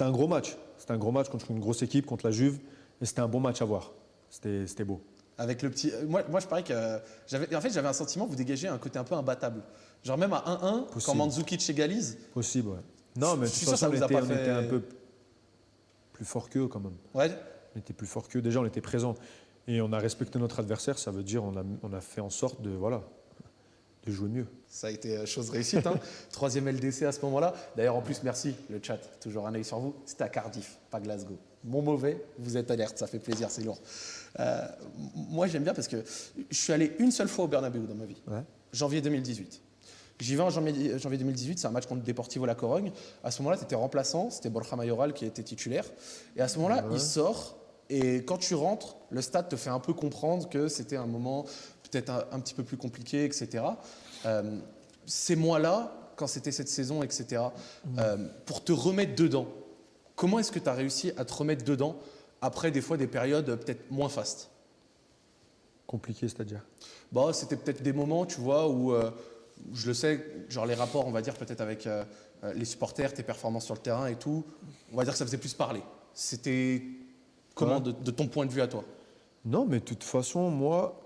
C'était un gros match. C'était un gros match contre une grosse équipe, contre la Juve. Et c'était un bon match à voir. C'était beau. Avec le petit. Moi, je parie que. En fait, j'avais un sentiment, vous dégagez un côté un peu imbattable. Genre, même à 1-1, quand Possible. Mandzukic égalise. Possible, ouais. Non, mais de Je suis toute sûr que ça façon, vous a pas on était un fait. peu plus fort qu'eux quand même. Ouais. On était plus fort qu'eux. Déjà, on était présents. Et on a respecté notre adversaire. Ça veut dire on a fait en sorte de, voilà, de jouer mieux. Ça a été chose réussite. Hein. Troisième LDC à ce moment-là. D'ailleurs, en plus, merci, le chat. Toujours un œil sur vous. C'était à Cardiff, pas Glasgow. Mon mauvais, vous êtes alerte. Ça fait plaisir, c'est lourd. Moi, j'aime bien parce que je suis allé une seule fois au Bernabéu dans ma vie. Ouais. Janvier 2018. J'y vais en janvier 2018, c'est un match contre Deportivo La Corogne. À ce moment-là, tu étais remplaçant, c'était Borja Mayoral qui était titulaire. Et à ce moment-là, il sort, et quand tu rentres, le stade te fait un peu comprendre que c'était un moment peut-être un petit peu plus compliqué, etc. Ces mois-là, quand c'était cette saison, etc., pour te remettre dedans, comment est-ce que tu as réussi à te remettre dedans après des fois des périodes peut-être moins fastes? Compliqué, c'est-à-dire? Bah, c'était peut-être des moments, tu vois, où je le sais, genre les rapports, on va dire peut-être avec les supporters, tes performances sur le terrain et tout, on va dire que ça faisait plus parler. C'était comment de ton point de vue à toi? Non, mais de toute façon, moi,